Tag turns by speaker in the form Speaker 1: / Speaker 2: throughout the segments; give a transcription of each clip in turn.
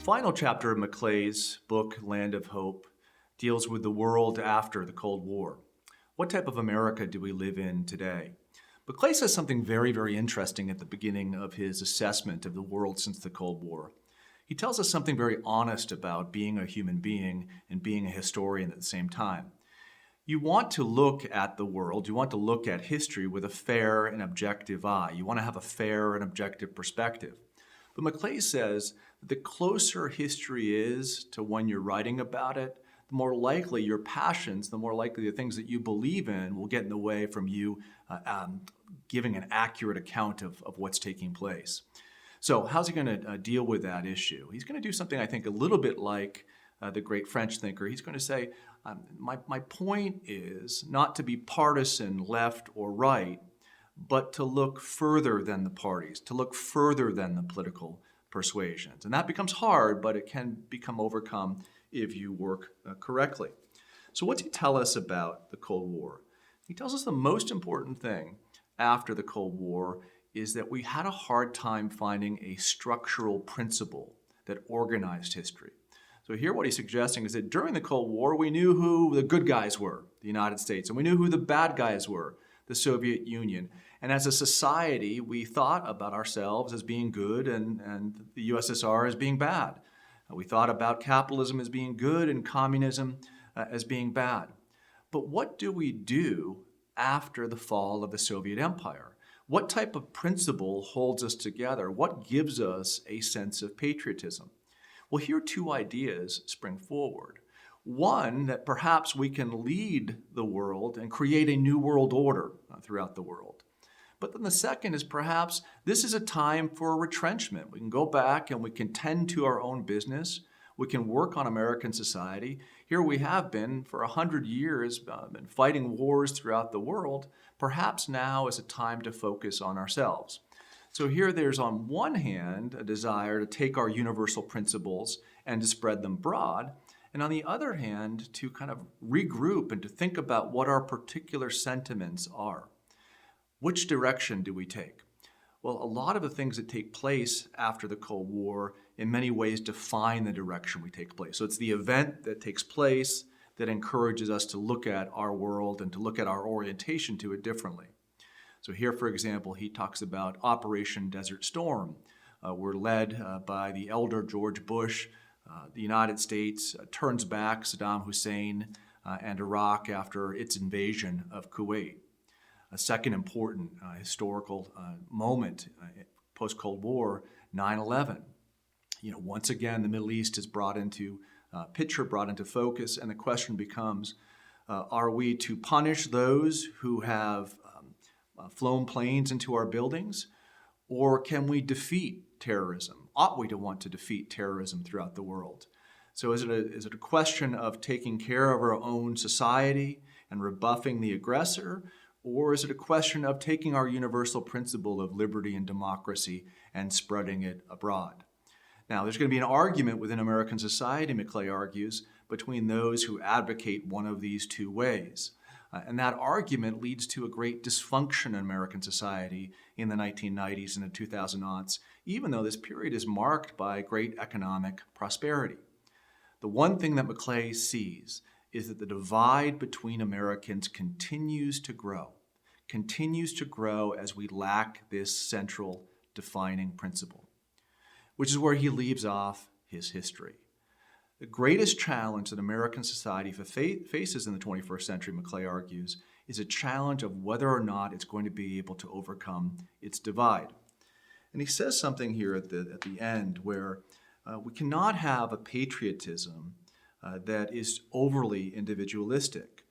Speaker 1: final chapter of McClay's book, Land of Hope, deals with the world after the Cold War. What type of America do we live in today? McClay says something very, very interesting at the beginning of his assessment of the world since the Cold War. He tells us something very honest about being a human being and being a historian at the same time. You want to look at the world, you want to look at history with a fair and objective eye. You want to have a fair and objective perspective. But McClay says that the closer history is to when you're writing about it, the more likely your passions, the more likely the things that you believe in will get in the way from you giving an accurate account of what's taking place. So how's he going to deal with that issue? He's going to do something, I think, a little bit like the great French thinker. He's going to say, my point is not to be partisan left or right, but to look further than the parties, to look further than the political persuasions. And that becomes hard, but it can become overcome if you work correctly. So what's he tell us about the Cold War? He tells us the most important thing after the Cold War is that we had a hard time finding a structural principle that organized history. So here what he's suggesting is that during the Cold War, we knew who the good guys were, the United States, and we knew who the bad guys were, the Soviet Union. And as a society, we thought about ourselves as being good and the USSR as being bad. We thought about capitalism as being good and communism as being bad. But what do we do after the fall of the Soviet Empire? What type of principle holds us together? What gives us a sense of patriotism? Well, here two ideas spring forward. One, that perhaps we can lead the world and create a new world order throughout the world. But then the second is perhaps this is a time for retrenchment. We can go back and we can tend to our own business. We can work on American society. Here we have been for 100 years, been fighting wars throughout the world. Perhaps now is a time to focus on ourselves. So here there's on one hand a desire to take our universal principles and to spread them broad, and on the other hand to kind of regroup and to think about what our particular sentiments are. Which direction do we take? Well, a lot of the things that take place after the Cold War in many ways define the direction we take place. So it's the event that takes place that encourages us to look at our world and to look at our orientation to it differently. So here, for example, he talks about Operation Desert Storm. We're led by the elder George Bush. The United States turns back Saddam Hussein and Iraq after its invasion of Kuwait. A second important historical moment post-Cold War, 9/11. Once again, the Middle East is brought into picture, brought into focus, and the question becomes, are we to punish those who have flown planes into our buildings, or can we defeat terrorism? Ought we to want to defeat terrorism throughout the world? So is it a question of taking care of our own society and rebuffing the aggressor, or is it a question of taking our universal principle of liberty and democracy and spreading it abroad? Now, there's going to be an argument within American society, McClay argues, between those who advocate one of these two ways. And that argument leads to a great dysfunction in American society in the 1990s and the 2000s, even though this period is marked by great economic prosperity. The one thing that McClay sees is that the divide between Americans continues to grow as we lack this central defining principle, which is where he leaves off his history. The greatest challenge that American society faces in the 21st century, McClay argues, is a challenge of whether or not it's going to be able to overcome its divide. And he says something here at the end where we cannot have a patriotism that is overly individualistic.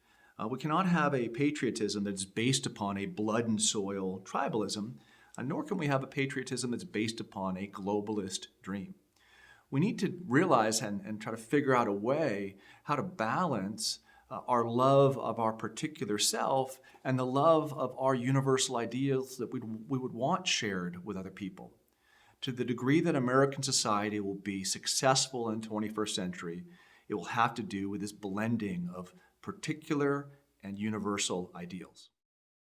Speaker 1: We cannot have a patriotism that's based upon a blood and soil tribalism, nor can we have a patriotism that's based upon a globalist dream. We need to realize and try to figure out a way how to balance our love of our particular self and the love of our universal ideals that we would want shared with other people. To the degree that American society will be successful in the 21st century, it will have to do with this blending of particular and universal ideals.